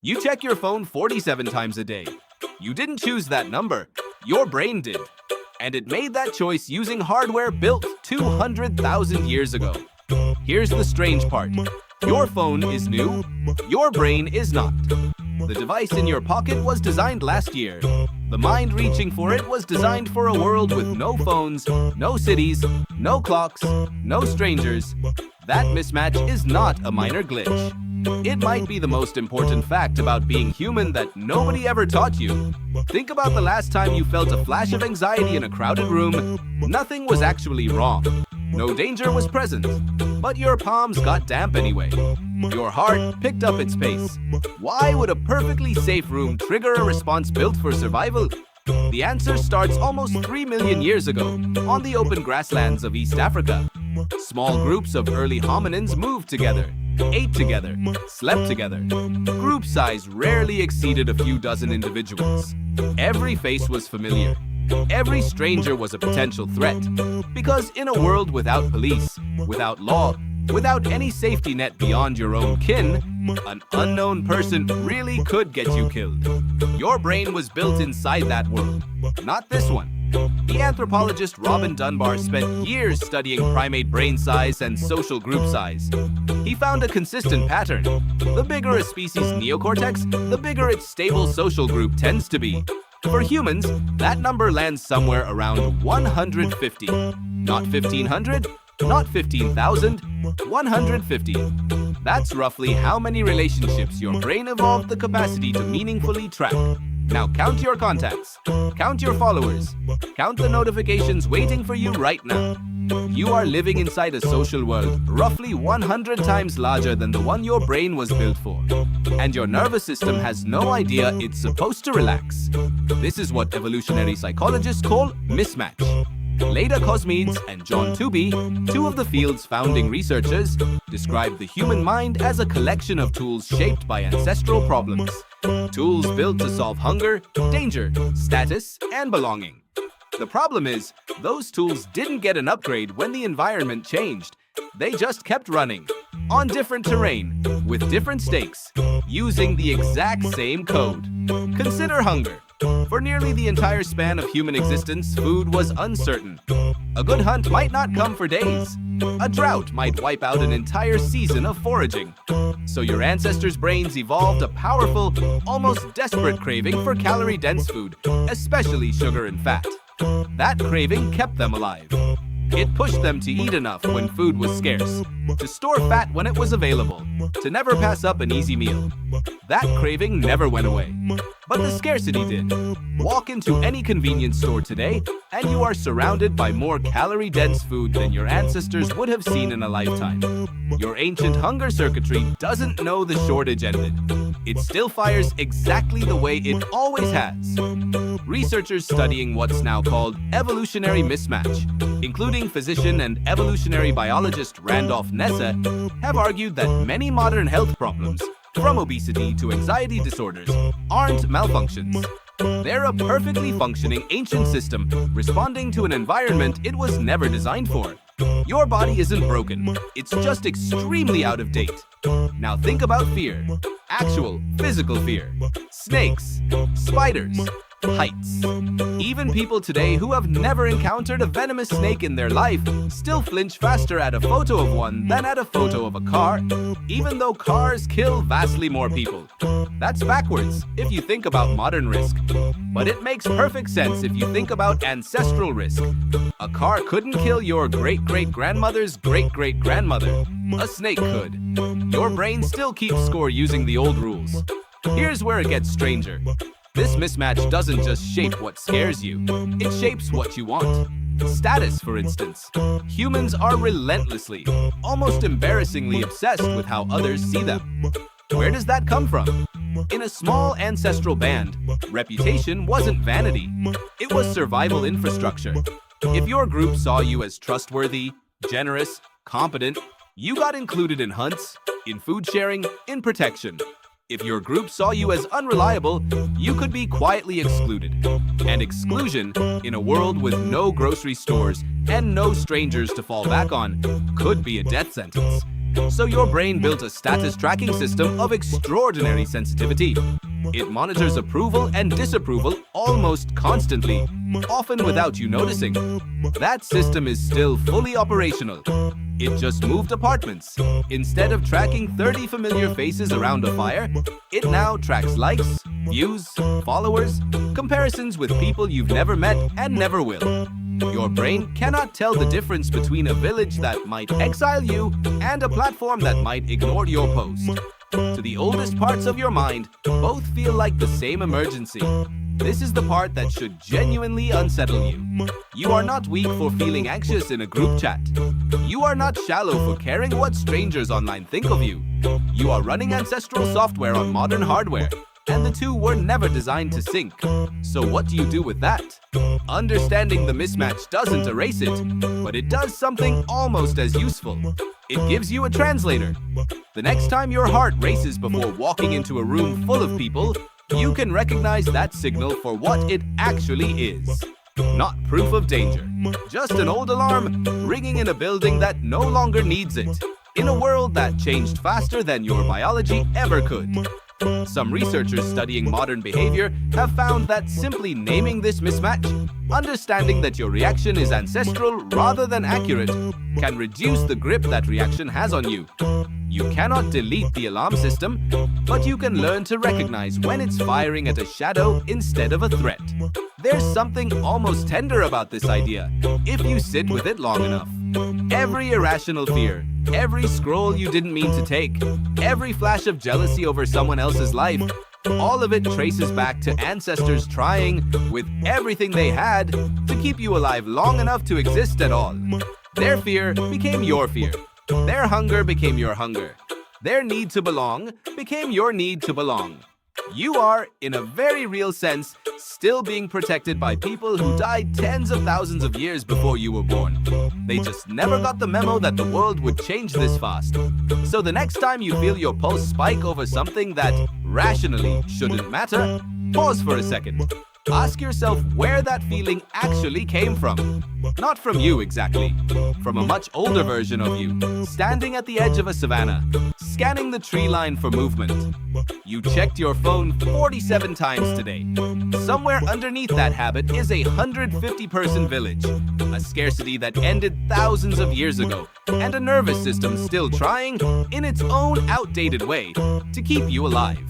You check your phone 47 times a day. You didn't choose that number. Your brain did. And it made that choice using hardware built 200,000 years ago. Here's the strange part. Your phone is new. Your brain is not. The device in your pocket was designed last year. The mind reaching for it was designed for a world with no phones, no cities, no clocks, no strangers. That mismatch is not a minor glitch. It might be the most important fact about being human that nobody ever taught you. Think about the last time you felt a flash of anxiety in a crowded room. Nothing was actually wrong. No danger was present. But your palms got damp anyway. Your heart picked up its pace. Why would a perfectly safe room trigger a response built for survival? The answer starts almost 3 million years ago, on the open grasslands of East Africa. Small groups of early hominins moved together, ate together, slept together. Group size rarely exceeded a few dozen individuals. Every face was familiar. Every stranger was a potential threat. Because in a world without police, without law, without any safety net beyond your own kin, an unknown person really could get you killed. Your brain was built inside that world, not this one. The anthropologist Robin Dunbar spent years studying primate brain size and social group size. He found a consistent pattern. The bigger a species' neocortex, the bigger its stable social group tends to be. For humans, that number lands somewhere around 150. Not 1,500, not 15,000, 150. That's roughly how many relationships your brain evolved the capacity to meaningfully track. Now count your contacts, count your followers, count the notifications waiting for you right now. You are living inside a social world roughly 100 times larger than the one your brain was built for. And your nervous system has no idea it's supposed to relax. This is what evolutionary psychologists call mismatch. Leda Cosmides and John Tooby, two of the field's founding researchers, describe the human mind as a collection of tools shaped by ancestral problems. Tools built to solve hunger, danger, status, and belonging. The problem is, those tools didn't get an upgrade when the environment changed. They just kept running, on different terrain, with different stakes, using the exact same code. Consider hunger. For nearly the entire span of human existence, food was uncertain. A good hunt might not come for days. A drought might wipe out an entire season of foraging. So your ancestors' brains evolved a powerful, almost desperate craving for calorie-dense food, especially sugar and fat. That craving kept them alive. It pushed them to eat enough when food was scarce, to store fat when it was available, to never pass up an easy meal. That craving never went away. But the scarcity did. Walk into any convenience store today, and you are surrounded by more calorie-dense food than your ancestors would have seen in a lifetime. Your ancient hunger circuitry doesn't know the shortage ended. It still fires exactly the way it always has. Researchers studying what's now called evolutionary mismatch, including physician and evolutionary biologist Randolph Nessa, have argued that many modern health problems, from obesity to anxiety disorders, aren't malfunctions. They're a perfectly functioning ancient system responding to an environment it was never designed for. Your body isn't broken, it's just extremely out of date. Now think about fear. Actual, physical fear. Snakes, spiders, heights. Even people today who have never encountered a venomous snake in their life still flinch faster at a photo of one than at a photo of a car, even though cars kill vastly more people. That's backwards if you think about modern risk. But it makes perfect sense if you think about ancestral risk. A car couldn't kill your great-great-grandmother's great-great-grandmother. A snake could. Your brain still keeps score using the old rules. Here's where it gets stranger. This mismatch doesn't just shape what scares you, it shapes what you want. Status, for instance. Humans are relentlessly, almost embarrassingly obsessed with how others see them. Where does that come from? In a small ancestral band, reputation wasn't vanity. It was survival infrastructure. If your group saw you as trustworthy, generous, competent, you got included in hunts, in food sharing, in protection. If your group saw you as unreliable, you could be quietly excluded. And exclusion, in a world with no grocery stores and no strangers to fall back on, could be a death sentence. So your brain built a status tracking system of extraordinary sensitivity. It monitors approval and disapproval almost constantly, often without you noticing. That system is still fully operational. It just moved apartments. Instead of tracking 30 familiar faces around a fire, it now tracks likes, views, followers, comparisons with people you've never met and never will. Your brain cannot tell the difference between a village that might exile you and a platform that might ignore your post. To the oldest parts of your mind, both feel like the same emergency. This is the part that should genuinely unsettle you. You are not weak for feeling anxious in a group chat. You are not shallow for caring what strangers online think of you. You are running ancestral software on modern hardware, and the two were never designed to sync. So what do you do with that? Understanding the mismatch doesn't erase it, but it does something almost as useful. It gives you a translator. The next time your heart races before walking into a room full of people, you can recognize that signal for what it actually is. Not proof of danger, just an old alarm ringing in a building that no longer needs it, in a world that changed faster than your biology ever could. Some researchers studying modern behavior have found that simply naming this mismatch, understanding that your reaction is ancestral rather than accurate, can reduce the grip that reaction has on you. You cannot delete the alarm system, but you can learn to recognize when it's firing at a shadow instead of a threat. There's something almost tender about this idea, if you sit with it long enough. Every irrational fear, every scroll you didn't mean to take, every flash of jealousy over someone else's life, all of it traces back to ancestors trying, with everything they had, to keep you alive long enough to exist at all. Their fear became your fear. Their hunger became your hunger. Their need to belong became your need to belong. You are, in a very real sense, still being protected by people who died tens of thousands of years before you were born. They just never got the memo that the world would change this fast. So the next time you feel your pulse spike over something that rationally shouldn't matter, pause for a second. Ask yourself where that feeling actually came from. Not from you exactly, from a much older version of you, standing at the edge of a savanna, scanning the tree line for movement. You checked your phone 47 times today. Somewhere underneath that habit is a 150-person village, a scarcity that ended thousands of years ago, and a nervous system still trying, in its own outdated way, to keep you alive.